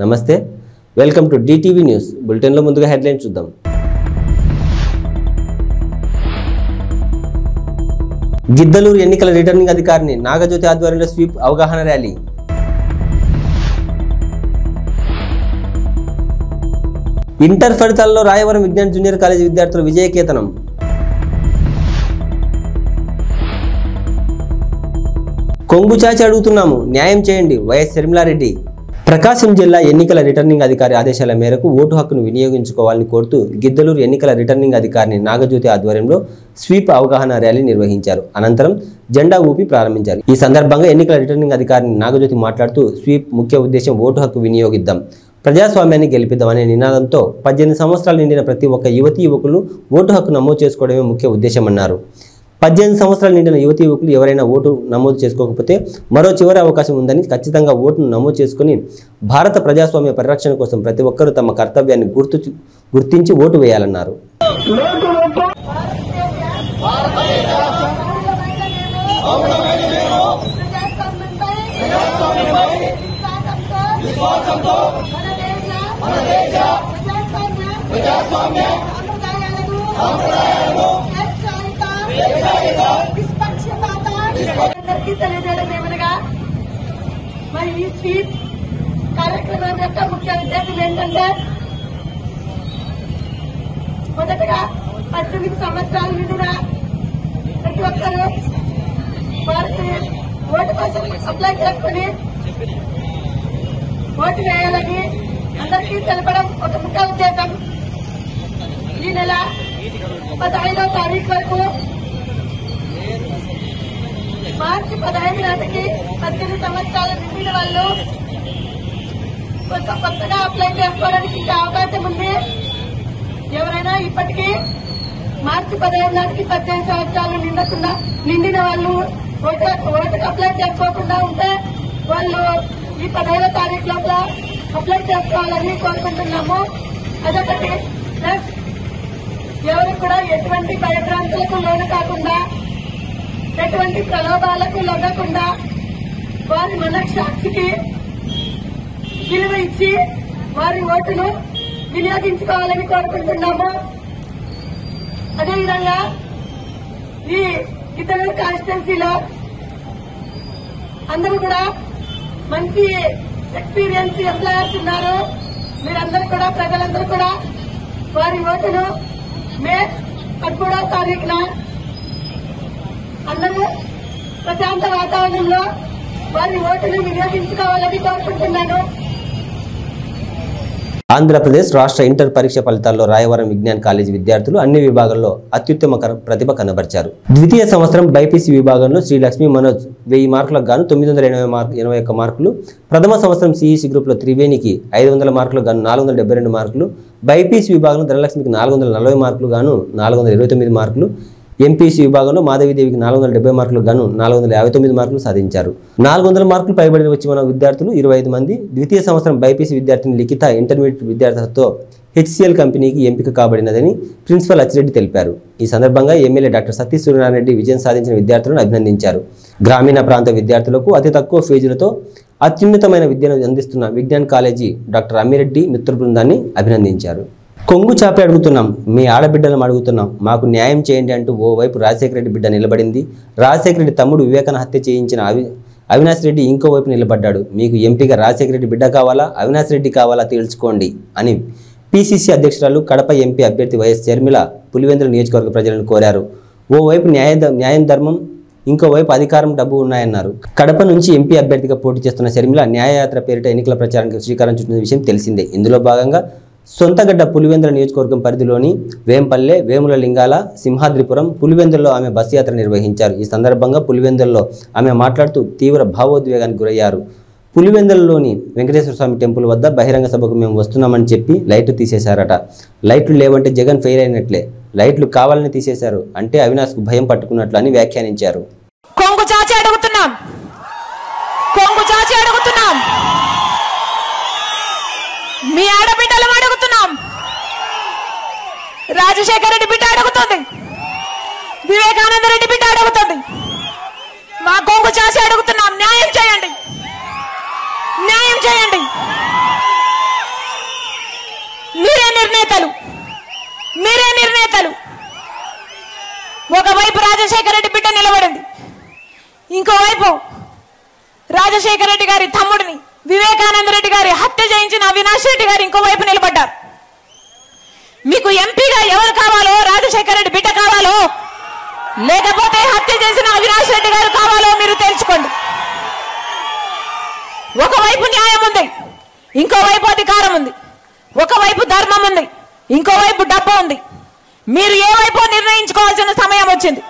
నమస్తే, welcome to DTV news బులెటిన్లో ముందుగా హెడ్లైన్స్ చూద్దాం. గిద్దలూరు ఎన్నికల రిటర్నింగ్ అధికారిని నాగజ్యోతి ఆధ్వర్యంలో స్వీప్ అవగాహన ర్యాలీ. ఇంటర్ ఫలితాల్లో రాయవరం విజ్ఞాన్ జూనియర్ కాలేజీ విద్యార్థుల విజయకేతనం. కొంగు చాచి అడుగుతున్నాము, న్యాయం చేయండి వైఎస్ శర్మిలారెడ్డి. ప్రకాశం జిల్లా ఎన్నికల రిటర్నింగ్ అధికారి ఆదేశాల మేరకు ఓటు హక్కును వినియోగించుకోవాలని కోరుతూ గిద్దలూరు ఎన్నికల రిటర్నింగ్ అధికారిని నాగజ్యోతి ఆధ్వర్యంలో స్వీప్ అవగాహన ర్యాలీ నిర్వహించారు. అనంతరం జెండా ఊపి ప్రారంభించారు. ఈ సందర్భంగా ఎన్నికల రిటర్నింగ్ అధికారిని నాగజ్యోతి మాట్లాడుతూ స్వీప్ ముఖ్య ఉద్దేశం ఓటు హక్కు వినియోగిద్దాం, ప్రజాస్వామ్యాన్ని గెలిపిద్దామనే నినాదంతో 18 సంవత్సరాలు నిండిన ప్రతి ఒక్క యువతీ యువకులు ఓటు హక్కు నమోదు చేసుకోవడమే ముఖ్య ఉద్దేశమన్నారు. 18 సంవత్సరాలు నిండిన యువతీ యువకులు ఎవరైనా ఓటు నమోదు చేసుకోకపోతే మరో చివరి అవకాశం ఉందని, ఖచ్చితంగా ఓటును నమోదు చేసుకుని భారత ప్రజాస్వామ్య పరిరక్షణ కోసం ప్రతి ఒక్కరూ తమ కర్తవ్యాన్ని గుర్తించి ఓటు వేయాలన్నారు. మరి ఈ స్వీప్ కార్యక్రమం యొక్క ముఖ్య ఉద్దేశం ఏంటంటే, మొదటగా 18 సంవత్సరాల నిండిన ప్రతి ఒక్కరూ వారికి ఓటు కోసం అప్లై చేసుకుని ఓటు వేయాలని అందరికీ తెలపడం ఒక ముఖ్య ఉద్దేశం. ఈ నెల 15వ తారీఖు వరకు, మార్చి 15 నాటికి 18 సంవత్సరాలు నిండిన వాళ్ళు కొత్తగా అప్లై చేసుకోవడానికి ఇంకా అవకాశం ఉంది. ఎవరైనా ఇప్పటికీ మార్చి 15 నాటికి 18 సంవత్సరాలు నిండిన వాళ్ళు ఓటుకు అప్లై చేసుకోకుండా ఉంటే వాళ్ళు ఈ 15వ తారీఖు లోపల అప్లై చేసుకోవాలని కోరుకుంటున్నాము. అదొకటి. ప్లస్ ఎవరు కూడా ఎటువంటి భయభ్రాంతులకు లోను కాకుండా, ఎటువంటి ప్రలోభాలకు లొంగకుండా వారి మనస్సాక్షికి విలువ ఇచ్చి వారి ఓటును వినియోగించుకోవాలని కోరుకుంటున్నాము. అదేవిధంగా ఈ గిద్దలూరు కాన్స్టిట్యున్సీలో అందరూ కూడా మంచి ఎక్స్పీరియన్స్ ఎంప్లాయర్స్ ఉన్నారు. మీరందరూ కూడా, ప్రజలందరూ కూడా వారి ఓటును మే 13వ తారీఖున అందరూ ప్రశాంత వాతావరణంలో వారి ఓటును వినియోగించుకోవాలని కోరుకుంటున్నాను. ఆంధ్రప్రదేశ్ రాష్ట్ర ఇంటర్ పరీక్ష ఫలితాల్లో రాయవరం విజ్ఞాన్ కాలేజీ విద్యార్థులు అన్ని విభాగాల్లో అత్యుత్తమ ప్రతిభ కనబరిచారు. ద్వితీయ సంవత్సరం బైపీసీ విభాగంలో శ్రీ లక్ష్మీ మనోజ్ 1000 మార్కులకు గాను 981 మార్కులు, ప్రథమ సంవత్సరం సిఈసి గ్రూప్లో త్రివేణికి 500 మార్కులకు గాను 472 మార్కులు, బైపీసీ విభాగంలో ధనలక్ష్మికి 440 మార్కులు గాను 429 మార్కులు, ఎంపీసీ విభాగంలో మాధవీదేవికి 470 మార్కులకు గాను 459 మార్కులు సాధించారు. 400 మార్కులు పైబడి వచ్చిన విద్యార్థులు 25 మంది. ద్వితీయ సంవత్సరం బైపీసీ విద్యార్థిని లిఖిత ఇంటర్మీడియట్ విద్యార్థులతో HCL కంపెనీకి ఎంపిక కాబడినదని ప్రిన్సిపల్ అచ్చిరెడ్డి తెలిపారు. ఈ సందర్భంగా ఎమ్మెల్యే డాక్టర్ సతీష్ సూర్యనారాయణ రెడ్డి విజయం సాధించిన విద్యార్థులను అభినందించారు. గ్రామీణ ప్రాంత విద్యార్థులకు అతి తక్కువ ఫీజులతో అత్యున్నతమైన విద్యను అందిస్తున్న విజ్ఞాన్ కాలేజీ డాక్టర్ అమ్మిరెడ్డి మిత్ర బృందాన్ని అభినందించారు. కొంగు చాపి అడుగుతున్నాం, మీ ఆడబిడ్డలను అడుగుతున్నాం, మాకు న్యాయం చేయండి అంటూ ఓవైపు రాజశేఖర రెడ్డి బిడ్డ నిలబడింది. రాజశేఖర రెడ్డి తమ్ముడు వివేకానంద హత్య చేయించిన అవినాష్ రెడ్డి ఇంకోవైపు నిలబడ్డాడు. మీకు ఎంపీగా రాజశేఖర రెడ్డి బిడ్డ కావాలా, అవినాష్ రెడ్డి కావాలా తేల్చుకోండి అని PCC అధ్యక్షురాలు, కడప ఎంపీ అభ్యర్థి వైఎస్ షర్మిల పులివెందుల నియోజకవర్గ ప్రజలను కోరారు. ఓవైపు న్యాయం ధర్మం, ఇంకోవైపు అధికారం, డబ్బు ఉన్నాయన్నారు. కడప నుంచి ఎంపీ అభ్యర్థిగా పోటీ చేస్తున్న షర్మిల న్యాయయాత్ర పేరిట ఎన్నికల ప్రచారానికి శ్రీకారం చుట్టిన విషయం తెలిసిందే. ఇందులో భాగంగా సొంతగడ్డ పులివెందుల నియోజకవర్గం పరిధిలోని వేంపల్లె, వేముల లింగాల, సింహాద్రిపురం, పులివెందుల్లో ఆమె బస్సు యాత్ర నిర్వహించారు. ఈ సందర్భంగా పులివెందుల్లో ఆమె మాట్లాడుతూ తీవ్ర భావోద్వేగానికి గురయ్యారు. పులివెందులలోని వెంకటేశ్వర స్వామి టెంపుల్ వద్ద బహిరంగ సభకు మేము వస్తున్నామని చెప్పి లైట్లు తీసేశారట. లైట్లు లేవంటే జగన్ ఫెయిల్ అయినట్లే, లైట్లు కావాలని తీసేశారు అంటే అవినాష్కు భయం పట్టుకున్నట్లు అని వ్యాఖ్యానించారు. కొంగు చాచి అడుగుతున్నాం, మీ ఆడబిడ్డలు అడుగుతున్నాం, రాజశేఖర రెడ్డి బిడ్డ అడుగుతుంది, వివేకానంద రెడ్డి బిడ్డ అడుగుతుంది. మా కొంగు చాచి అడుగుతున్నాం, న్యాయం చేయండి, న్యాయం చేయండి. ఒకవైపు రాజశేఖర రెడ్డి బిడ్డ నిలబడింది, ఇంకోవైపు రాజశేఖర రెడ్డి గారి తమ్ముడిని వివేకానంద రెడ్డి గారి హత్య చేయించిన అవినాష్ రెడ్డి గారు ఇంకోవైపు నిలబడ్డారు. మీకు ఎంపీగా ఎవరు కావాలో, రాజశేఖర రెడ్డి బిడ్డ కావాలో లేకపోతే హత్య చేసిన అవినాష్ రెడ్డి గారు కావాలో మీరు తెలుసుకోండి. ఒకవైపు న్యాయం ఉంది, ఇంకోవైపు అధికారం ఉంది. ఒకవైపు ధర్మం ఉంది, ఇంకోవైపు డబ్బు ఉంది. మీరు ఏ వైపు నిర్ణయించుకోవాల్సిన సమయం వచ్చింది.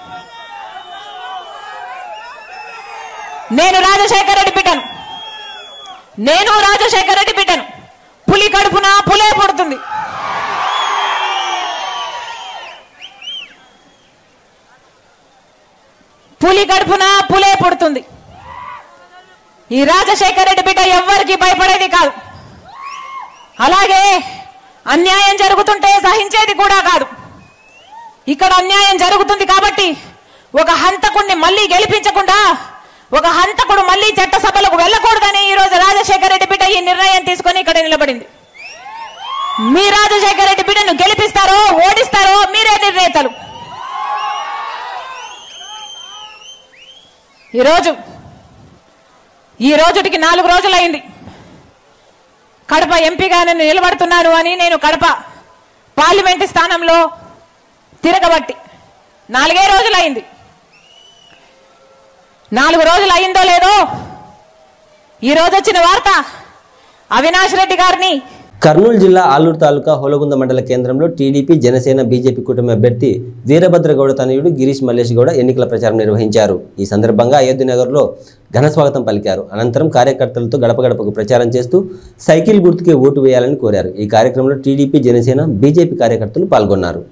నేను రాజశేఖర రెడ్డి బిడ్డను. పులి కడుపున పులే పుడుతుంది. ఈ రాజశేఖర రెడ్డి బిడ్డ ఎవ్వరికి భయపడేది కాదు. అలాగే అన్యాయం జరుగుతుంటే సహించేది కూడా కాదు. ఇక్కడ అన్యాయం జరుగుతుంది కాబట్టి ఒక హంతకుడిని మళ్ళీ గెలిపించకుండా, ఒక హంతకుడు మళ్ళీ చట్టసభలకు వెళ్ళకూడదని ఈ రోజు రాజశేఖర రెడ్డి బిడ్డ ఈ నిర్ణయం తీసుకొని ఇక్కడ నిలబడింది. మీ రాజశేఖర రెడ్డి బిడ్డను గెలిపిస్తారో ఓడిస్తారో మీరే నిర్ణేతలు. ఈ రోజుటికి 4 రోజులైంది కడప ఎంపీగా నేను నిలబడుతున్నాను అని. నేను కడప పార్లమెంటు స్థానంలో తిరగబట్టి 4 రోజులైంది. 4 రోజులు అయిందో లేదో ఈ రోజు వచ్చిన వార్త అవినాష్ రెడ్డి గారిని కర్నూలు జిల్లా ఆలూరు తాలూకా హోలగుంద మండల కేంద్రంలో టీడీపీ, జనసేన, బీజేపీ కూటమి అభ్యర్థి వీరభద్రగౌడ తనయుడు గిరీష్ మల్లేష్ గౌడ ఎన్నికల ప్రచారం నిర్వహించారు. ఈ సందర్భంగా అయోధ్యనగర్లో ఘన స్వాగతం పలికారు. అనంతరం కార్యకర్తలతో గడప గడపకు ప్రచారం చేస్తూ సైకిల్ గుర్తుకే ఓటు వేయాలని కోరారు. ఈ కార్యక్రమంలో టీడీపీ, జనసేన, బీజేపీ కార్యకర్తలు పాల్గొన్నారు.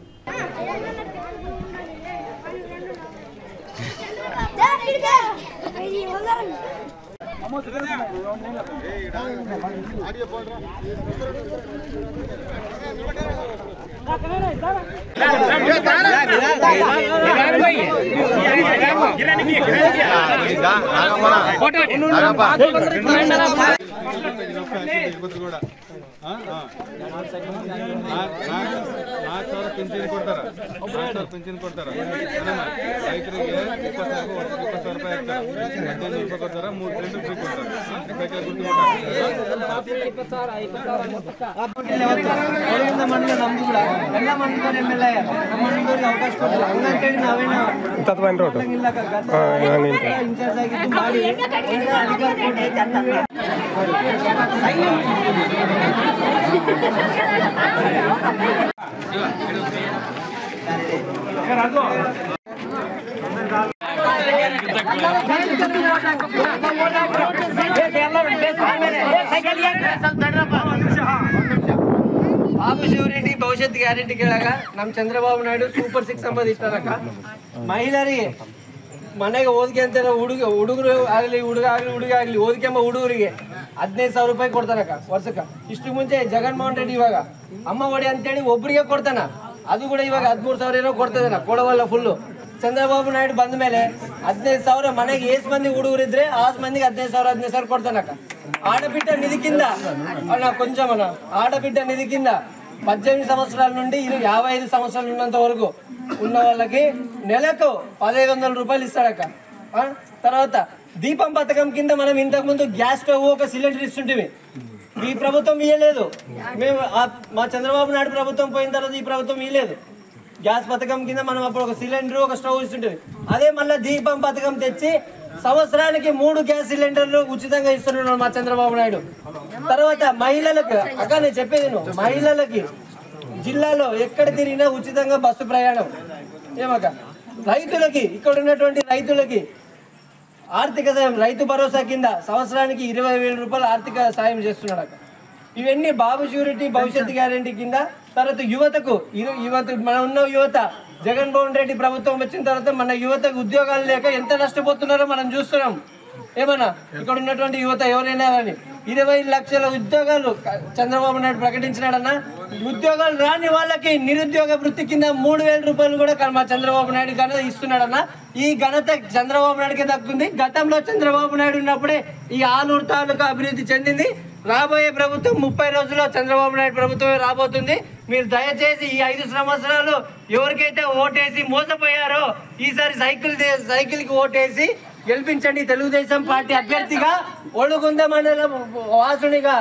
పింఛన్ కొడతారా రైతులకి 20 రూపాయలు 18 రూపాయలు కొడతారా, 3 ప్రింట్లు ఫ్రీ కొడతారు. ಬಾಬು ಶಿವರೆಡ್ಡಿ ಭವಿಷ್ಯತ್ ಗ್ಯಾರಂಟಿ ಕೇಳಾಗ ನಮ್ಮ ಚಂದ್ರಬಾಬು ನಾಯ್ಡು ಸೂಪರ್ 6 ಅಂಬದು ಇಟ್ಟಾರಕ್ಕ. ಮಹಿಳೆಯರಿಗೆ ಮನೆಗೆ ಓದಿಗೆ ಅಂತ ಹುಡುಗರು ಆಗಲಿ ಹುಡುಗ ಆಗಲಿ ಓದಿಕೆಂಬ ಹುಡುಗರಿಗೆ 15,000 ರೂಪಾಯಿ ಕೊಡ್ತಾರಕ್ಕ ವರ್ಷಕ್ಕೆ. ಇಷ್ಟು ಮುಂಚೆ ಜಗನ್ಮೋಹನ್ ರೆಡ್ಡಿ ಇವಾಗ ಅಮ್ಮ ಒಡಿ ಅಂತೇಳಿ ಒಬ್ಬರಿಗೆ ಕೊಡ್ತಾನ, ಅದು ಕೂಡ ಇವಾಗ 13,000 ಏನೋ ಕೊಡ್ತದಾನ, ಕೊಡವಲ್ಲ ಫುಲ್ಲು. ಚಂದ್ರಬಾಬು ನಾಯ್ಡು ಬಂದ ಮೇಲೆ 15,000 ಮನೆಗೆ ಎಷ್ಟು ಮಂದಿ ಹುಡುಗರಿದ್ರೆ ಆ ಮಂದಿಗೆ 15,000 ಕೊಡ್ತಾನಕ್ಕ. ఆడబిడ్డ నిధి కింద కొంచెం ఆడబిడ్డ నిధి కింద 18 సంవత్సరాల నుండి 55 సంవత్సరాలు ఉన్నంత వరకు ఉన్న వాళ్ళకి నెలకు 1,500 రూపాయలు ఇస్తాడక్క. తర్వాత దీపం పథకం కింద మనం ఇంతకు ముందు గ్యాస్ స్టవ్ ఒక సిలిండర్ ఇస్తుంటివి, ఈ ప్రభుత్వం ఇయ్యలేదు. మేము మా చంద్రబాబు నాయుడు ప్రభుత్వం పోయిన తర్వాత ఈ ప్రభుత్వం ఇయ్యలేదు. గ్యాస్ పథకం కింద మనం అప్పుడు ఒక సిలిండర్ ఒక స్టవ్ ఇస్తుంటివి. అదే మళ్ళీ దీపం పథకం తెచ్చి సంవత్సరానికి 3 గ్యాస్ సిలిండర్లు ఉచితంగా ఇస్తున్నాడు మా చంద్రబాబు నాయుడు. తర్వాత మహిళలకు అక్క నేను చెప్పేది మహిళలకి జిల్లాలో ఎక్కడ తిరిగినా ఉచితంగా బస్సు ప్రయాణం. ఏమక్క రైతులకి ఇక్కడ ఉన్నటువంటి రైతులకి ఆర్థిక సాయం రైతు భరోసా కింద సంవత్సరానికి 20,000 రూపాయలు ఆర్థిక సాయం చేస్తున్నాడు అక్క. ఇవన్నీ బాబు ష్యూరిటీ భవిష్యత్ గ్యారంటీ కింద. తర్వాత యువతకు మన ఉన్న యువత జగన్మోహన్ రెడ్డి ప్రభుత్వం వచ్చిన తర్వాత మన యువతకు ఉద్యోగాలు లేక ఎంత నష్టపోతున్నారో మనం చూస్తున్నాం. ఏమన్నా ఇక్కడ ఉన్నటువంటి యువత ఎవరైనా కానీ 20 లక్షల ఉద్యోగాలు చంద్రబాబు నాయుడు ప్రకటించినాడన్నా. ఉద్యోగాలు రాని వాళ్ళకి నిరుద్యోగ వృత్తి కింద 3,000 రూపాయలు కూడా మా చంద్రబాబు నాయుడు ఘనత ఇస్తున్నాడన్నా. ఈ ఘనత చంద్రబాబు నాయుడుకే దక్కుంది. గతంలో చంద్రబాబు నాయుడు ఉన్నప్పుడే ఈ ఆలూరు తాలూకా అభివృద్ధి చెందింది. రాబోయే ప్రభుత్వం 30 రోజుల్లో చంద్రబాబు నాయుడు ప్రభుత్వమే రాబోతుంది. మీరు దయచేసి ఈ 5 సంవత్సరాలు ఎవరికైతే ఓటేసి మోసపోయారో ఈసారి సైకిల్కి ఓటేసి గెలిపించండి. తెలుగుదేశం పార్టీ అభ్యర్థిగా ఒడుగుంద మండలం వాసునిగా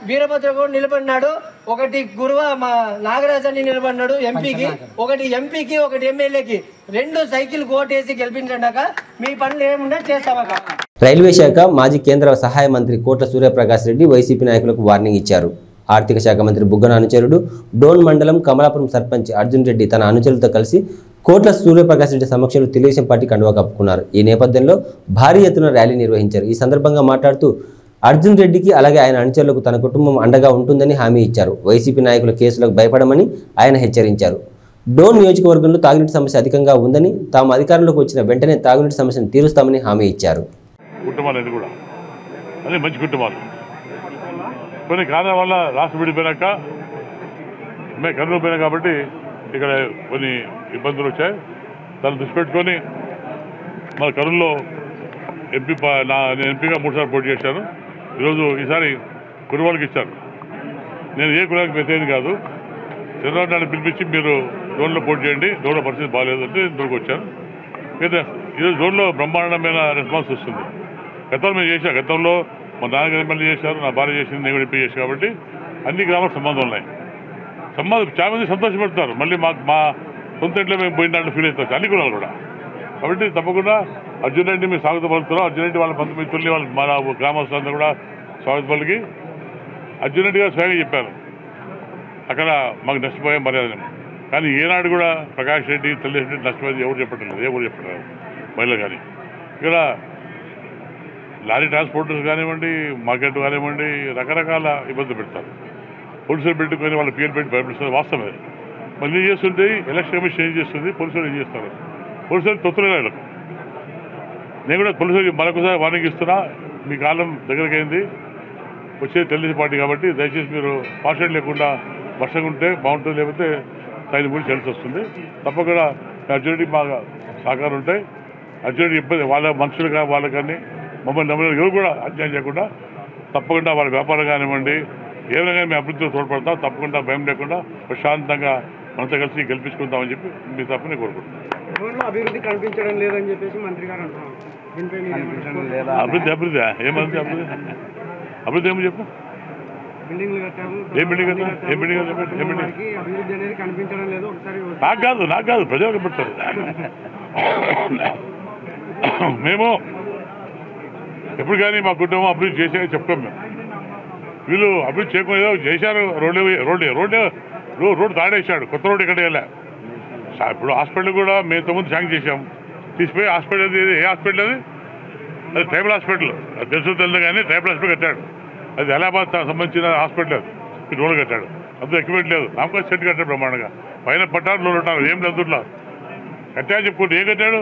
వీరభద్ర కూడా నిలబడినాడు. ఒకటి గురువ మా నాగరాజ్ అని నిలబడినాడు ఎంపీకి, ఒకటి ఎంపీకి, ఒకటి ఎమ్మెల్యేకి. 2 సైకిల్ ఓటేసి గెలిపించండాక మీ పనులు ఏమున్నా చేస్తామక. రైల్వే శాఖ మాజీ కేంద్ర సహాయ మంత్రి కోట్ల సూర్యప్రకాష్ రెడ్డి వైసీపీ నాయకులకు వార్నింగ్ ఇచ్చారు. ఆర్థిక శాఖ మంత్రి బుగ్గన అనుచరుడు డోన్ మండలం కమలాపురం సర్పంచ్ అర్జున్ రెడ్డి తన అనుచరులతో కలిసి కోట్ల సూర్యప్రకాష్ రెడ్డి సమక్షంలో తెలుగుదేశం పార్టీ కండువా కప్పుకున్నారు. ఈ నేపథ్యంలో భారీ ఎత్తున ర్యాలీ నిర్వహించారు. ఈ సందర్భంగా మాట్లాడుతూ అర్జున్ రెడ్డికి అలాగే ఆయన అనుచరులకు తన కుటుంబం అండగా ఉంటుందని హామీ ఇచ్చారు. వైసీపీ నాయకుల కేసులకు భయపడమని ఆయన హెచ్చరించారు. డోన్ నియోజకవర్గంలో తాగునీటి సమస్య అధికంగా ఉందని, తాము అధికారంలోకి వచ్చిన వెంటనే తాగునీటి సమస్యను తీరుస్తామని హామీ ఇచ్చారు. కుటుంబాలు కూడా అదే మంచి కుటుంబాలు. కొన్ని కారణాల వల్ల రాష్ట్రం విడిపోయినాక మేము కర్నూలు పోయినా కాబట్టి ఇక్కడ కొన్ని ఇబ్బందులు వచ్చాయి. దాన్ని దృష్టి పెట్టుకొని మన కర్నూలులో నేను ఎంపీగా 3 సార్లు పోటీ చేశాను. ఈసారి కురువాళ్ళకి ఇచ్చారు. నేను ఏ కులానికి వ్యతిరేకం కాదు. చంద్రబాబు నాయుడు పిలిపించి మీరు జోన్లో పోటీ చేయండి, జోన్లో పరిస్థితి బాగాలేదంటే జోన్కి వచ్చాను. అయితే ఈరోజు జోన్లో బ్రహ్మాండమైన రెస్పాన్స్ వస్తుంది. గతంలో మేము చేశాం. గతంలో మా నాన్నగారు ఎమ్మెల్యే చేశారు, నా భార్య చేసింది, నేను కూడా ఎంపీ చేశాను. కాబట్టి అన్ని గ్రామాలకు సంబంధం ఉన్నాయి. చాలా మంది సంతోషపడుతున్నారు. మళ్ళీ మా సొంత ఇంట్లో మేము పోయిన దాంట్లో ఫీల్ అవుతాం అన్ని కులాలు కూడా. కాబట్టి తప్పకుండా అర్జున్ రెడ్డి మీరు స్వాగతం పలుకుతున్నాం. అర్జున్ రెడ్డి వాళ్ళ 19 తొలి వాళ్ళ మన గ్రామస్తులంతా కూడా స్వాగతం పలికి అర్జున్ రెడ్డి గారు స్వయంగా చెప్పారు అక్కడ మాకు నష్టపోయే మర్యాద. కానీ ఈనాడు కూడా ప్రకాష్ రెడ్డి తెలుగుదేశం రెడ్డి నష్టపోయేది ఎవరు చెప్పడం లేదు, ఎవరు చెప్పడం మహిళలు. కానీ ఇక్కడ లారీ ట్రాన్స్పోర్టర్స్ కానివ్వండి, మార్కెట్ కానివ్వండి, రకరకాల ఇబ్బందులు పెడతారు. పోలీసులు పెట్టుకొని వాళ్ళ పేరు పెట్టి భయపెడుతుంది. వాస్తవమే. మళ్ళీ చేస్తుంటే ఎలక్షన్ కమిషన్ ఏం చేస్తుంది, పోలీసులు ఏం చేస్తారు. పోలీసులు తొత్తులు. నేను కూడా పోలీసులు మరొకసారి వార్నింగ్ ఇస్తున్నా. మీ కాలం దగ్గరికి అయింది. వచ్చేది తెలుగుదేశం పార్టీ కాబట్టి దయచేసి మీరు పార్షల్ లేకుండా వర్షంగా ఉంటే బాగుంటుంది. లేకపోతే తగిన గురించి తెలిసి వస్తుంది. తప్పకుండా అర్జునుడికి మా సహకారం ఉంటాయి. అర్జునుడికి ఇబ్బంది వాళ్ళ మనుషులుగా వాళ్ళకని మమ్మల్ని నమ్మని ఎవరు కూడా అన్యాయం చేయకుండా తప్పకుండా వాళ్ళ వ్యాపారం కానివ్వండి ఏమైనా కానీ మేము అభివృద్ధిలో తోడ్పడతాం. తప్పకుండా భయం లేకుండా ప్రశాంతంగా మనతో కలిసి గెలిపించుకుంటామని చెప్పి మీ తప్పని కోరుకుంటున్నాం. అభివృద్ధి కనిపించడం లేదని చెప్పేసి మంత్రి గారు అంటున్నారు. అభివృద్ధి ఏమంది అభివృద్ధి ఏమో చెప్పు. బిల్డింగ్లు కట్టాము. ఏ బిల్డింగ్ కట్టా? ఏ బిల్డింగ్ అభివృద్ధి అనేది కనిపించడం లేదు. ఒకసారి నాకు కాదు ప్రజలకు పెడతారు. మేము ఎప్పుడు కానీ మా కుటుంబం అభివృద్ధి చేసే చెప్తాం. మేము వీళ్ళు అభివృద్ధి చేయకుండా చేశారు. రోడ్డు తాడేశాడు. కొత్త రోడ్డు ఇక్కడ వెళ్ళా. ఇప్పుడు హాస్పిటల్ కూడా మేము 9 శాంక్షన్ చేశాం. తీసిపోయి హాస్పిటల్ ఏ హాస్పిటల్ అది ట్రైబల్ హాస్పిటల్. అది తెలుసు కానీ ట్రైబల్ హాస్పిటల్ కట్టాడు. అది అలహాబాద్ సంబంధించిన హాస్పిటల్. అది రోడ్డు కట్టాడు. అందులో ఎక్విప్మెంట్ లేదు. నాకు సెట్ కట్టాడు బ్రహ్మాండంగా. పైన పట్టారు, లోన్ ఉంటారు. ఏం లేదు. కట్టా చెప్పుకుంటే ఏం కట్టాడు?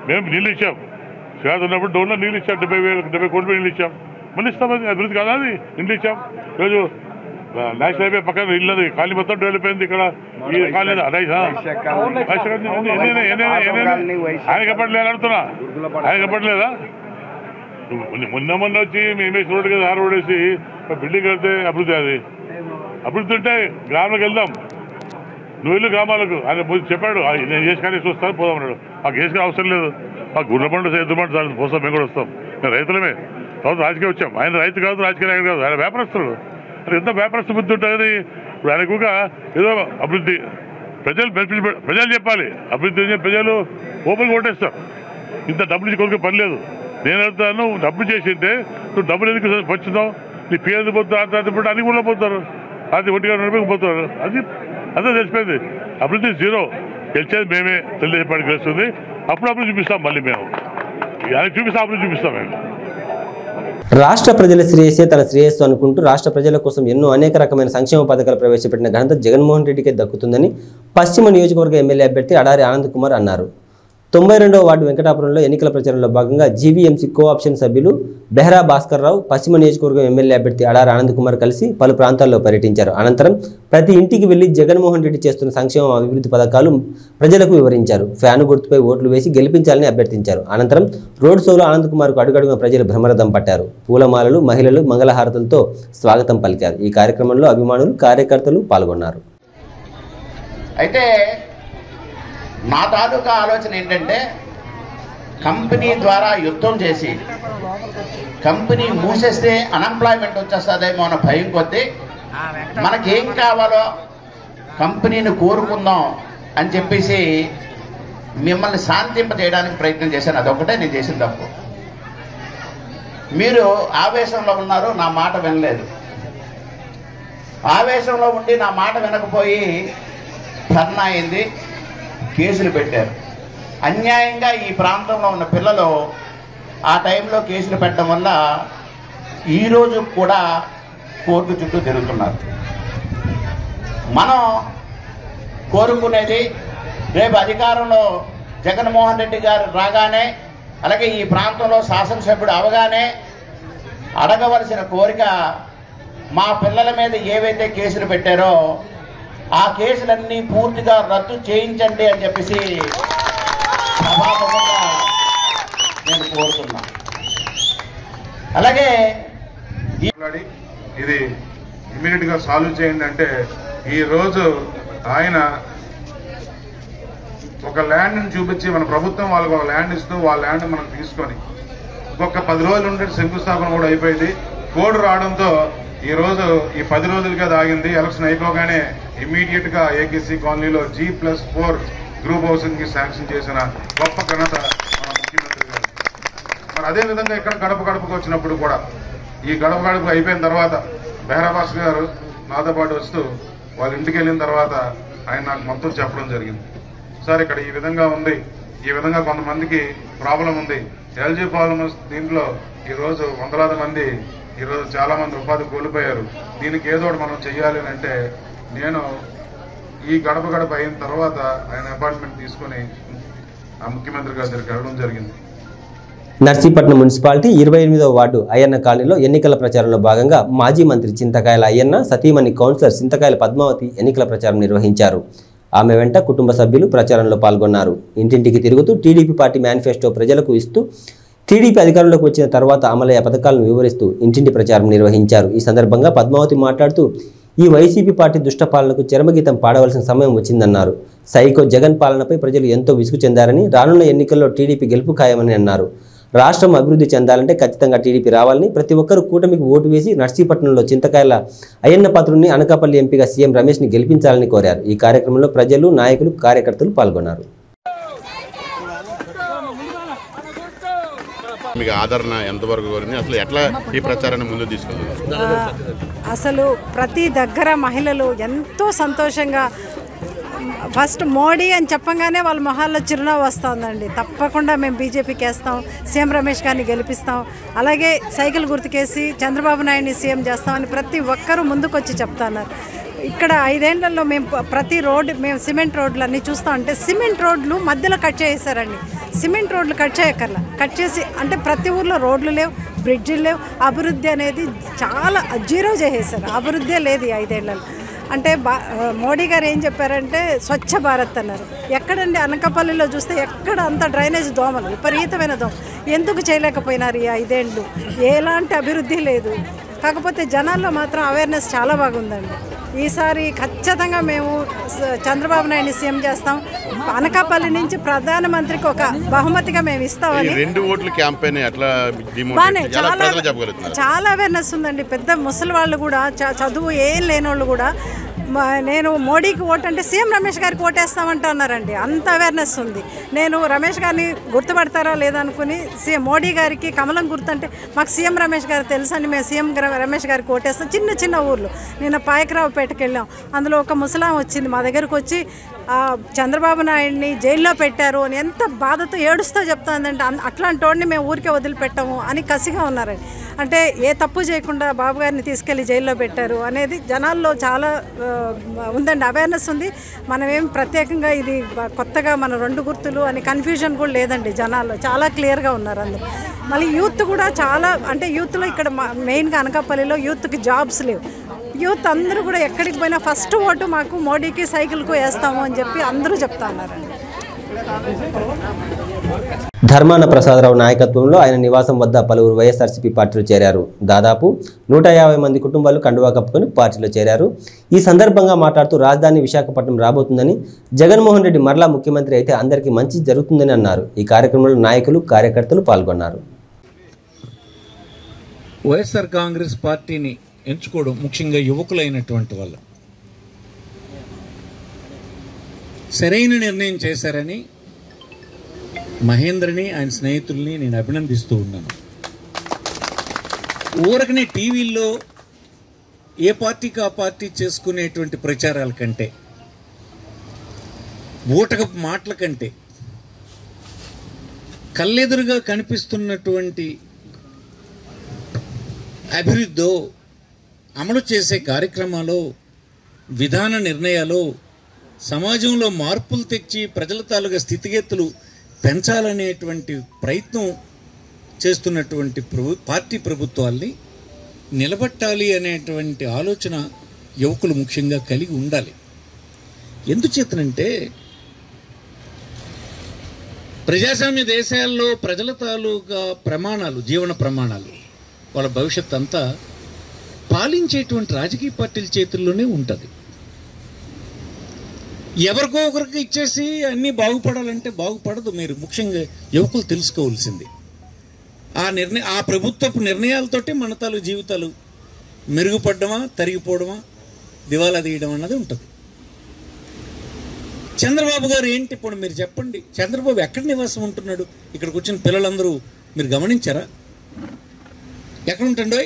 మేము నీళ్ళు ఇచ్చాం. శ్రీరాజ్ ఉన్నప్పుడు డోన్లో నీళ్ళు ఇచ్చాం. 70 కోట్ల నీళ్ళు ఇచ్చాం. మళ్ళీ ఇస్తాం. అది అభివృద్ధి కాదా? అది ఇండ్లు ఇచ్చాం. ఈరోజు నేషనల్ హైవే పక్కన ఇల్లు కాలనీ మొత్తం డెవలప్ అయింది. ఇక్కడ ఈ కాలనీ ఆయన కప్పట్లేదు అడుగుతున్నా. ఆయన కప్పట్లేదా? మొన్న వచ్చి మేమేసి రోడ్డు కదా, రోడ్ వేసి బిల్డింగ్ కడితే అభివృద్ధి. అది అభివృద్ధి ఉంటే గ్రామాలకు వెళ్దాం. నువ్వు వెళ్ళు గ్రామాలకు. ఆయన చెప్పాడు నేను చేసి కానీ చూస్తాను పోదాం అన్నాడు. మాకు వేసుకునే అవసరం లేదు. మాకు గుండెపండు ఎద్దుమంటు పోస్తాం. మేము కూడా వస్తాం. మేము రైతులమే. తర్వాత రాజకీయం వచ్చాం. ఆయన రైతు కాదు, రాజకీయ నాయకుడు కాదు. ఆయన వ్యాపారస్తుడు. అది ఎంత వ్యాపారస్తు బుద్ధి ఉంటుంది. ఇప్పుడు ఆయనకుగా ఏదో అభివృద్ధి ప్రజలు చెప్పాలి. అభివృద్ధి ప్రజలు ఓపెన్గా ఓటేస్తారు. ఇంత డబ్బులు ఇచ్చి కొనుక్కే పని లేదు. నేను అడుగుతాను, డబ్బులు చేసింటే నువ్వు డబ్బులు ఎందుకు వచ్చిందావు? నీ పేరు పోతావు, ఇప్పుడు అన్ని కూడా పోతారు. అది ఒంటిగా నడిపోతారు. అది అంతా తెలిసిపోయింది. అభివృద్ధి జీరో. గెలిచేది మేమే. తెలుగుదేశం పార్టీ గెలుస్తుంది. అప్పుడు చూపిస్తాం. మళ్ళీ మేము ఆయన చూపిస్తాం. అప్పుడు చూపిస్తాం. మేము రాష్ట్ర ప్రజల శ్రేయస్సే తన శ్రేయస్సు అనుకుంటూ రాష్ట్ర ప్రజల కోసం ఎన్నో అనేక రకమైన సంక్షేమ పథకాలు ప్రవేశపెట్టిన ఘనత జగన్మోహన్ రెడ్డికే దక్కుతుందని పశ్చిమ నియోజకవర్గ ఎమ్మెల్యే అభ్యర్థి అడారి ఆనంద్ కుమార్ అన్నారు. 92వ వార్డు వెంకటాపురంలో ఎన్నికల ప్రచారంలో భాగంగా జీవీఎంసీ కోఆప్షన్ సభ్యులు బెహ్రా భాస్కర్ రావు, పశ్చిమ నియోజకవర్గం ఎమ్మెల్యే అభ్యర్థి అడార్ ఆనంద్ కుమార్ కలిసి పలు ప్రాంతాల్లో పర్యటించారు. అనంతరం ప్రతి ఇంటికి వెళ్లి జగన్మోహన్ రెడ్డి చేస్తున్న సంక్షేమ అభివృద్ధి పథకాలు ప్రజలకు వివరించారు. ఫ్యాను గుర్తుపై ఓట్లు వేసి గెలిపించాలని అభ్యర్థించారు. అనంతరం రోడ్ షోలో ఆనంద్ కుమార్కు అడుగడుగున ప్రజలు భ్రమరథం పట్టారు. పూలమాలలు, మహిళలు మంగళహారతులతో స్వాగతం పలికారు. ఈ కార్యక్రమంలో అభిమానులు, కార్యకర్తలు పాల్గొన్నారు. అయితే నా తాలూకా ఆలోచన ఏంటంటే కంపెనీ ద్వారా యుద్ధం చేసి కంపెనీ మూసేస్తే అన్ఎంప్లాయ్మెంట్ వచ్చేస్తుందేమో అన్న భయం కొద్దీ మనకేం కావాలో కంపెనీని కోరుకుందాం అని చెప్పేసి మిమ్మల్ని శాంతింపజేయడానికి ప్రయత్నం చేశాను. అదొకటే నేను చేసిన తప్పు. మీరు ఆవేశంలో ఉన్నారు, నా మాట వినలేదు. ఆవేశంలో ఉండి నా మాట వినకపోయి ధర్నా అయింది, కేసులు పెట్టారు. అన్యాయంగా ఈ ప్రాంతంలో ఉన్న పిల్లలు ఆ టైంలో కేసులు పెట్టడం వల్ల ఈరోజు కూడా కోర్టు చుట్టూ తిరుగుతున్నారు. మనం కోరుకునేది రేపు అధికారంలో జగన్మోహన్ రెడ్డి గారు రాగానే, అలాగే ఈ ప్రాంతంలో శాసనసభ్యుడు అవగానే అడగవలసిన కోరిక మా పిల్లల మీద ఏవైతే కేసులు పెట్టారో ఆ కేసులన్నీ పూర్తిగా రద్దు చేయించండి అని చెప్పేసి సభాముఖంగా నేను కోరుతున్నా. అలాగే ఇది ఇమీడియట్ గా సాల్వ్ చేయండి అంటే ఈ రోజు ఆయన ఒక ల్యాండ్ ని చూపించి మన ప్రభుత్వం వాళ్ళకి ఒక ల్యాండ్ ఇస్తూ వాళ్ళ ల్యాండ్ మనం తీసుకొని ఇంకొక 10 రోజులు ఉంటే శంకుస్థాపన కూడా అయిపోయింది. కోడ్ రావడంతో ఈ రోజు ఈ 10 రోజులుగా ఆగింది. ఎలక్షన్ అయిపోగానే ఇమీడియట్ గా ఏకేసీ కాలనీలో G+4 గ్రూప్ హౌసింగ్ కి శాంక్షన్ చేసిన గొప్ప ఘనత మన ముఖ్యమంత్రి గారు. మరి అదే విధంగా ఇక్కడ గడప గడపకు వచ్చినప్పుడు కూడా ఈ గడప గడపకు అయిపోయిన తర్వాత బెహ్రా భాస్కర్ గారు నాతో పాటు వస్తూ వాళ్ళ ఇంటికి వెళ్ళిన తర్వాత ఆయన నాకు మొత్తం చెప్పడం జరిగింది. సార్ ఇక్కడ ఈ విధంగా ఉంది, ఈ విధంగా కొంతమందికి ప్రాబ్లం ఉంది, ఎల్జీ పాలిమర్స్ దీంట్లో ఈరోజు వందలాది మంది ఈరోజు చాలా మంది ఉపాధి కోల్పోయారు, దీనికి ఏదో ఒకటి మనం చెయ్యాలి అని అంటే నేను ఈ గడప గడప అయిన తర్వాత ఆయన అపాయింట్మెంట్ తీసుకుని ఆ ముఖ్యమంత్రి గారి దగ్గరికి వెళ్ళడం జరిగింది. నర్సీపట్నం మున్సిపాలిటీ 28వ వార్డు అయ్యన్న కాలనీలో ఎన్నికల ప్రచారంలో భాగంగా మాజీ మంత్రి చింతకాయల అయ్యన్న, సతీమణి కౌన్సిలర్ చింతకాయల పద్మావతి ఎన్నికల ప్రచారం నిర్వహించారు. ఆమె వెంట కుటుంబ సభ్యులు ప్రచారంలో పాల్గొన్నారు. ఇంటింటికి తిరుగుతూ టీడీపీ పార్టీ మేనిఫెస్టో ప్రజలకు ఇస్తూ టీడీపీ అధికారంలోకి వచ్చిన తర్వాత అమలయ్యే పథకాలను వివరిస్తూ ఇంటింటి ప్రచారం నిర్వహించారు. ఈ సందర్భంగా పద్మావతి మాట్లాడుతూ ఈ వైసీపీ పార్టీ దుష్టపాలనకు చరమగీతం పాడవలసిన సమయం వచ్చిందన్నారు. సైకో జగన్ పాలనపై ప్రజలు ఎంతో విసుగు చెందారని, రానున్న ఎన్నికల్లో టీడీపీ గెలుపు ఖాయమని అన్నారు. రాష్ట్రం అభివృద్ధి చెందాలంటే ఖచ్చితంగా టీడీపీ రావాలని, ప్రతి ఒక్కరూ కూటమికి ఓటు వేసి నర్సీపట్నంలో చింతకాయల అయ్యన్న పాత్రుని అనకాపల్లి ఎంపీగా సీఎం రమేష్ని గెలిపించాలని కోరారు. ఈ కార్యక్రమంలో ప్రజలు, నాయకులు, కార్యకర్తలు పాల్గొన్నారు. మీకు ఆదరణ ఎంతవరకు కోరింది, అసలు ఎట్లా ఈ ప్రచారాన్ని ముందు తీసుకెళ్తున్నారు? అసలు ప్రతి దగ్గర మహిళలు ఎంతో సంతోషంగా ఫస్ట్ మోడీ అని చెప్పగానే వాళ్ళ మొహాల్లో చిరునవ్వు వస్తుందండి. తప్పకుండా మేము బీజేపీకి వేస్తాం, సీఎం రమేష్ గారిని గెలిపిస్తాం, అలాగే సైకిల్ గుర్తుకేసి చంద్రబాబు నాయుడిని సీఎం చేస్తామని ప్రతి ఒక్కరూ ముందుకొచ్చి చెప్తున్నారు. ఇక్కడ 5 ఏళ్లలో మేము ప్రతి రోడ్డు మేము సిమెంట్ రోడ్లు అన్నీ చూస్తాం. అంటే సిమెంట్ రోడ్లు మధ్యలో కట్ చేసేసారండి. సిమెంట్ రోడ్లు కట్ చేయక్కర్లా, కట్ చేసి అంటే ప్రతి ఊర్లో రోడ్లు లేవు, బ్రిడ్జిలు లేవు, అభివృద్ధి అనేది చాలా జీరో చేసేసారు. అభివృద్ధే లేదు ఈ 5 ఏళ్లలో. అంటే మోడీ గారు ఏం చెప్పారంటే స్వచ్ఛ భారత్ అన్నారు. ఎక్కడండి అనకాపల్లిలో చూస్తే ఎక్కడ అంత డ్రైనేజ్ దోమలు, విపరీతమైన దోమ. ఎందుకు చేయలేకపోయినారు ఈ 5 ఏళ్ళు? ఎలాంటి అభివృద్ధి లేదు. కాకపోతే జనాల్లో మాత్రం అవేర్నెస్ చాలా బాగుందండి. ఈసారి ఖచ్చితంగా మేము చంద్రబాబు నాయుడిని సీఎం చేస్తాం. అనకాపల్లి నుంచి ప్రధానమంత్రికి ఒక బహుమతిగా మేము ఇస్తామని. 2 ఓట్ల క్యాంపెయిన్ ఎట్లా చాలా అవేర్నెస్ ఉందండి. పెద్ద ముసలి వాళ్ళు కూడా, చదువు ఏం లేని వాళ్ళు కూడా నేను మోడీకి ఓటు అంటే సీఎం రమేష్ గారికి ఓటేస్తామంటూ అన్నారండి. అంత అవేర్నెస్ ఉంది. నేను రమేష్ గారిని గుర్తుపడతారా లేదనుకుని మోడీ గారికి కమలం గుర్తుంటే మాకు సీఎం రమేష్ గారు తెలుసని మేము సీఎం రమేష్ గారికి ఓటేస్తాం. చిన్న చిన్న ఊర్లు నిన్న పాయకరావుపేటకి వెళ్ళాం. అందులో ఒక ముసలాం వచ్చింది మా దగ్గరకు వచ్చి చంద్రబాబు నాయుడిని జైల్లో పెట్టారు అని ఎంత బాధతో ఏడుస్తూ చెప్తుందంటే అట్లాంటి వాడిని మేము ఊరికే వదిలిపెట్టాము అని కసిగా ఉన్నారండి. అంటే ఏ తప్పు చేయకుండా బాబు గారిని తీసుకెళ్లి జైల్లో పెట్టారు అనేది జనాల్లో చాలా ఉందండి, అవేర్నెస్ ఉంది. మనమేం ప్రత్యేకంగా ఇది కొత్తగా మన 2 గుర్తులు అని కన్ఫ్యూజన్ కూడా లేదండి, జనాల్లో చాలా క్లియర్గా ఉన్నారు అందరూ. మళ్ళీ యూత్ కూడా చాలా, అంటే యూత్లో ఇక్కడ మెయిన్గా అనకాపల్లిలో యూత్కి జాబ్స్ లేవు. యూత్ అందరూ కూడా ఎక్కడికి పోయినా ఫస్ట్ ఓటు మాకు మోడీకి సైకిల్కు వేస్తాము అని చెప్పి అందరూ చెప్తా ఉన్నారండి. ధర్మాన ప్రసాదరావు నాయకత్వంలో ఆయన నివాసం వద్ద పలువురు వైఎస్ఆర్సీపీ పార్టీలో చేరారు. దాదాపు 150 మంది కుటుంబాలు కండువా కప్పుకొని పార్టీలో చేరారు. ఈ సందర్భంగా మాట్లాడుతూ రాజధాని విశాఖపట్నం రాబోతుందని, జగన్మోహన్ రెడ్డి మరలా ముఖ్యమంత్రి అయితే అందరికీ మంచి జరుగుతుందని అన్నారు. ఈ కార్యక్రమంలో నాయకులు, కార్యకర్తలు పాల్గొన్నారు. వైఎస్ఆర్ కాంగ్రెస్ పార్టీని ఎంచుకోవడం ముఖ్యంగా యువకులైనటువంటి వాళ్ళు సరైన నిర్ణయం చేశారని మహేంద్రని, ఆయన స్నేహితుల్ని నేను అభినందిస్తూ ఉన్నాను. ఊరకనే టీవీల్లో ఏ పార్టీకి ఆ పార్టీ చేసుకునేటువంటి ప్రచారాల కంటే, ఊటకపు మాటల కంటే, కళ్ళెదురుగా కనిపిస్తున్నటువంటి అభివృద్ధో, అమలు చేసే కార్యక్రమాలు, విధాన నిర్ణయాలు, సమాజంలో మార్పులు తెచ్చి ప్రజల తాలూకా స్థితిగతులు పెంచాలనేటువంటి ప్రయత్నం చేస్తున్నటువంటి పార్టీ ప్రభుత్వాల్ని నిలబెట్టాలి అనేటువంటి ఆలోచన యువకులు ముఖ్యంగా కలిగి ఉండాలి. ఎందుచేతనంటే ప్రజాస్వామ్య దేశాల్లో ప్రజల తాలూకా ప్రమాణాలు, జీవన ప్రమాణాలు, వాళ్ళ భవిష్యత్ అంతా పాలించేటువంటి రాజకీయ పార్టీల చేతుల్లోనే ఉంటుంది. ఎవరికో ఒకరికి ఇచ్చేసి అన్నీ బాగుపడాలంటే బాగుపడదు. మీరు ముఖ్యంగా యువకులు తెలుసుకోవాల్సింది ఆ ప్రభుత్వపు నిర్ణయాలతోటి మన తాలూ జీవితాలు మెరుగుపడమా, తరిగిపోవడమా, దివాలా తీయడం అన్నది ఉంటుంది. చంద్రబాబు గారు ఏంటి ఇప్పుడు మీరు చెప్పండి, చంద్రబాబు ఎక్కడ నివాసం ఉంటున్నాడు? ఇక్కడికి వచ్చిన పిల్లలందరూ మీరు గమనించారా? ఎక్కడ ఉంటాడో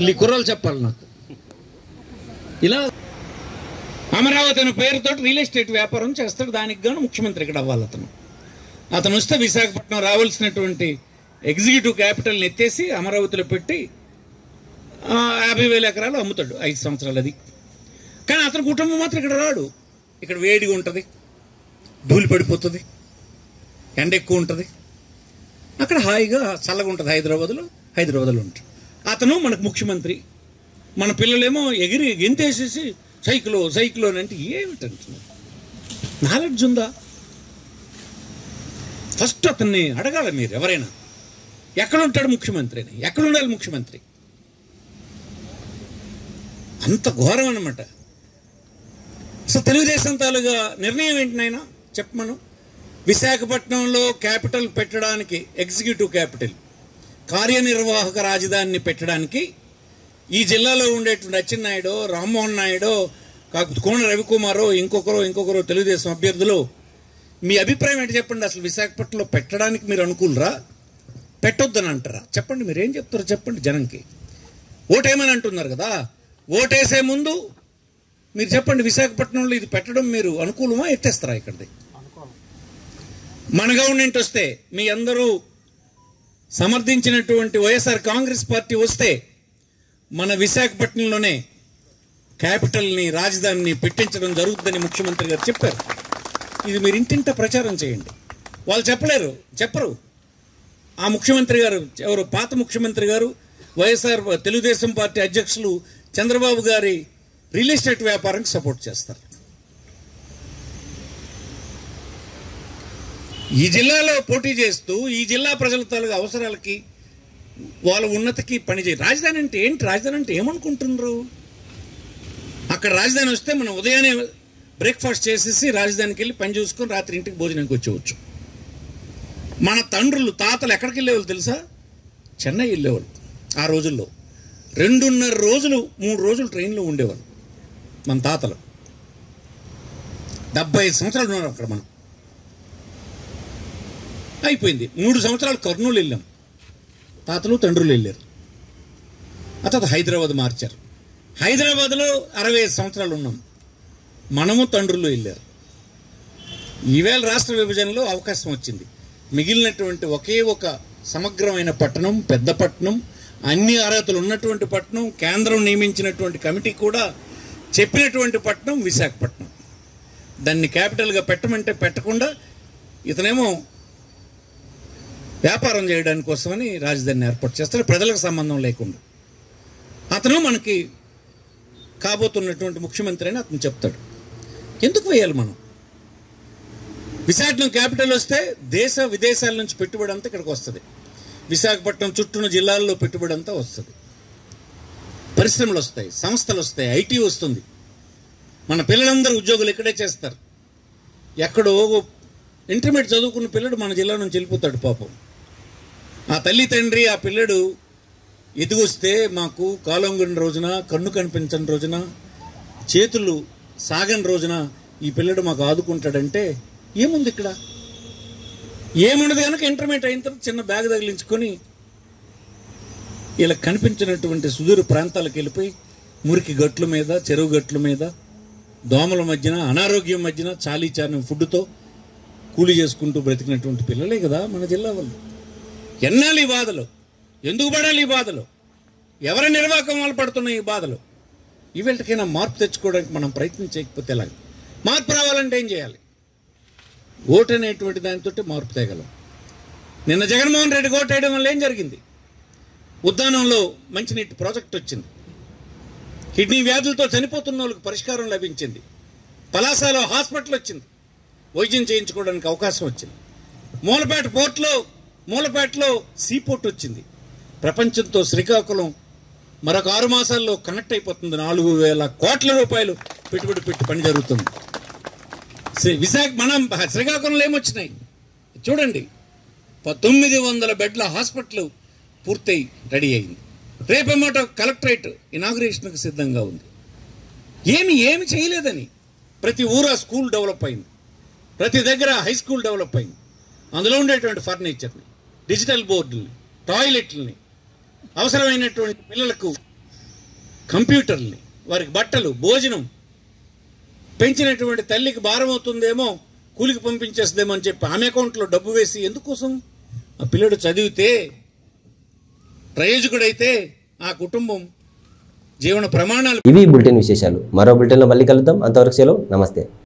ఈ కుర్రాలు చెప్పాలి నాకు. ఇలా అమరావతి అనే పేరుతో రియల్ ఎస్టేట్ వ్యాపారం చేస్తాడు. దానికి గాను ముఖ్యమంత్రి ఇక్కడ అవ్వాలి. అతను వస్తే విశాఖపట్నం రావాల్సినటువంటి ఎగ్జిక్యూటివ్ క్యాపిటల్ని ఎత్తేసి అమరావతిలో పెట్టి 50,000 ఎకరాలు అమ్ముతాడు 5 సంవత్సరాలు. అది కానీ అతని కుటుంబం మాత్రం ఇక్కడ రాడు. ఇక్కడ వేడిగా ఉంటుంది, ధూళి పడిపోతుంది, ఎండ ఎక్కువ ఉంటుంది. అక్కడ హాయిగా చల్లగా ఉంటుంది. హైదరాబాద్లో ఉంటుంది. అతను మనకు ముఖ్యమంత్రి. మన పిల్లలేమో ఎగిరి గెంతేసేసి సైకిలో అంటే ఏమిటంటున్నారు? నాలెడ్జ్ ఉందా? ఫస్ట్ అతన్ని అడగాల మీరు. ఎవరైనా ఎక్కడుంటాడు ముఖ్యమంత్రి అని, ఎక్కడుండాలి ముఖ్యమంత్రి? అంత ఘోరం అన్నమాట. అసలు తెలుగుదేశం తాలూగా నిర్ణయం ఏంటి నాయన చెప్పమను. విశాఖపట్నంలో క్యాపిటల్ పెట్టడానికి, ఎగ్జిక్యూటివ్ క్యాపిటల్, కార్యనిర్వాహక రాజధానిని పెట్టడానికి ఈ జిల్లాలో ఉండేటువంటి అచ్చెన్నాయుడు, రామ్మోహన్ నాయుడు, కోన రవికుమారో ఇంకొకరో తెలుగుదేశం అభ్యర్థులు, మీ అభిప్రాయం ఏంటి చెప్పండి. అసలు విశాఖపట్నంలో పెట్టడానికి మీరు అనుకూలరా, పెట్టొద్దని అంటారా? చెప్పండి, మీరు ఏం చెప్తారో చెప్పండి జనంకి. ఓటేమని అంటున్నారు కదా, ఓటేసే ముందు మీరు చెప్పండి, విశాఖపట్నంలో ఇది పెట్టడం మీరు అనుకూలమా, ఎత్తేస్తారా? ఇక్కడిది మన గవర్నమెంట్ వస్తే, మీ అందరూ సమర్థించినటువంటి వైఎస్ఆర్ కాంగ్రెస్ పార్టీ వస్తే మన విశాఖపట్నంలోనే క్యాపిటల్ని, రాజధానిని పెట్టించడం జరుగుతుందని ముఖ్యమంత్రి గారు చెప్పారు. ఇది మీరు ఇంటింట ప్రచారం చేయండి. వాళ్ళు చెప్పరు. ఆ ముఖ్యమంత్రి గారు ఎవరు, పాత ముఖ్యమంత్రి గారు, వైఎస్ఆర్ తెలుగుదేశం పార్టీ అధ్యక్షులు చంద్రబాబు గారి రియల్ ఎస్టేట్ వ్యాపారానికి సపోర్ట్ చేస్తారు. ఈ జిల్లాలో పోటీ చేస్తూ ఈ జిల్లా ప్రజల తాలూకు అవసరాలకి, వాళ్ళ ఉన్నతికి పనిచేయ. రాజధాని అంటే ఏంటి? రాజధాని అంటే ఏమనుకుంటున్నారు? అక్కడ రాజధాని వస్తే మనం ఉదయాన్నే బ్రేక్ఫాస్ట్ చేసేసి రాజధానికి వెళ్ళి పని చూసుకొని రాత్రి ఇంటికి భోజనానికి వచ్చేవచ్చు. మన తండ్రులు, తాతలు ఎక్కడికి వెళ్ళేవాళ్ళు తెలుసా? చెన్నై వెళ్ళేవాళ్ళు. ఆ రోజుల్లో 2.5 రోజులు 3 రోజులు ట్రైన్లో ఉండేవాళ్ళు మన తాతలు. 75 సంవత్సరాలు ఉన్నారు అక్కడ. మనం అయిపోయింది. 3 సంవత్సరాలు కర్నూలు వెళ్ళాం, తాతలు తండ్రులు వెళ్ళారు. ఆ తర్వాత హైదరాబాద్ మార్చారు. హైదరాబాద్లో 65 సంవత్సరాలు ఉన్నాం, మనము తండ్రులు వెళ్ళారు. ఈవేళ రాష్ట్ర విభజనలో అవకాశం వచ్చింది. మిగిలినటువంటి ఒకే ఒక సమగ్రమైన పట్టణం, పెద్ద పట్టణం, అన్ని అర్హతలు ఉన్నటువంటి పట్టణం, కేంద్రం నియమించినటువంటి కమిటీ కూడా చెప్పినటువంటి పట్టణం విశాఖపట్నం. దాన్ని క్యాపిటల్గా పెట్టమంటే పెట్టకుండా ఇతనేమో వ్యాపారం చేయడానికి కోసమని రాజధానిని ఏర్పాటు చేస్తాడు, ప్రజలకు సంబంధం లేకుండా. అతను మనకి కాబోతున్నటువంటి ముఖ్యమంత్రి అని అతను చెప్తాడు. ఎందుకు వేయాలి మనం? విశాఖపట్నం క్యాపిటల్ వస్తే దేశ విదేశాల నుంచి పెట్టుబడి అంతా ఇక్కడికి వస్తుంది. విశాఖపట్నం చుట్టూన జిల్లాల్లో పెట్టుబడి అంతా వస్తుంది. పరిశ్రమలు వస్తాయి, సంస్థలు వస్తాయి, ఐటీ వస్తుంది. మన పిల్లలందరూ ఉద్యోగులు ఇక్కడే చేస్తారు. ఎక్కడో ఇంటర్మీడియట్ చదువుకున్న పిల్లడు మన జిల్లా నుంచి వెళ్ళిపోతాడు పాపం. ఆ తల్లి తండ్రి ఆ పిల్లడు ఎదిగొస్తే మాకు కాలంగుని రోజున, కన్ను కనిపించని రోజున, చేతులు సాగని రోజున ఈ పిల్లడు మాకు ఆదుకుంటాడంటే ఏముంది ఇక్కడ? ఏముండదు కనుక ఇంటర్మీడియట్ అయిన తర్వాత చిన్న బ్యాగ్ తగిలించుకొని ఇలా కనిపించినటువంటి సుదూర ప్రాంతాలకు వెళ్ళిపోయి మురికి గట్ల మీద, చెరువు గట్ల మీద, దోమల మధ్యన, అనారోగ్యం మధ్యన చాలీ చాలని ఫుడ్తో కూలి చేసుకుంటూ బ్రతికినటువంటి పిల్లలే కదా మన జిల్లా వాళ్ళు. ఎన్నాళ్ళు ఈ బాధలు? ఎందుకు పడాలి ఈ బాధలు? ఎవరి నిర్వాహకం వాళ్ళు పడుతున్న ఈ బాధలు? ఈవేళకైనా మార్పు తెచ్చుకోవడానికి మనం ప్రయత్నం చేయకపోతే ఎలాగ? మార్పు రావాలంటే ఏం చేయాలి? ఓటు అనేటువంటి దానితో మార్పు తేగలం. నిన్న జగన్మోహన్ రెడ్డి ఓటు వేయడం వల్ల ఏం జరిగింది? ఉద్దానంలో మంచినీటి ప్రాజెక్ట్ వచ్చింది. కిడ్నీ వ్యాధులతో చనిపోతున్న వాళ్ళకి పరిష్కారం లభించింది. పలాసలో హాస్పిటల్ వచ్చింది, వైద్యం చేయించుకోవడానికి అవకాశం వచ్చింది. మూలపేటలో సీపోర్ట్ వచ్చింది. ప్రపంచంతో శ్రీకాకుళం మరొక 6 మాసాల్లో కనెక్ట్ అయిపోతుంది. 4,000 కోట్ల రూపాయలు పెట్టుబడి పెట్టి పని జరుగుతుంది. మనం శ్రీకాకుళంలో ఏమొచ్చినాయి చూడండి. 900 బెడ్ల హాస్పిటల్ పూర్తయి రెడీ అయింది. రేపేమాట కలెక్టరేట్ ఇనాగ్రేషన్కి సిద్ధంగా ఉంది. ఏమి చేయలేదని ప్రతి ఊరా స్కూల్ డెవలప్ అయింది, ప్రతి దగ్గర హై స్కూల్ డెవలప్ అయింది. అందులో ఉండేటువంటి ఫర్నిచర్ని, డిజిటల్ బోర్డుల్ని, టాయిలెట్లని, అవసరమైనటువంటి పిల్లలకు కంప్యూటర్ని, వారికి బట్టలు, భోజనం, పెంచినటువంటి తల్లికి భారం అవుతుందేమో, కూలికి పంపించేస్తుందేమో అని చెప్పి ఆమె అకౌంట్లో డబ్బు వేసి ఎందుకోసం? ఆ పిల్లడు చదివితే, ప్రయోజకుడైతే ఆ కుటుంబం జీవన ప్రమాణాలు. ఇవి బులెటిన్ విశేషాలు. మరో బులెటిన్లో మళ్ళీ కలుద్దాం. అంతవరకు సెలవు. నమస్తే.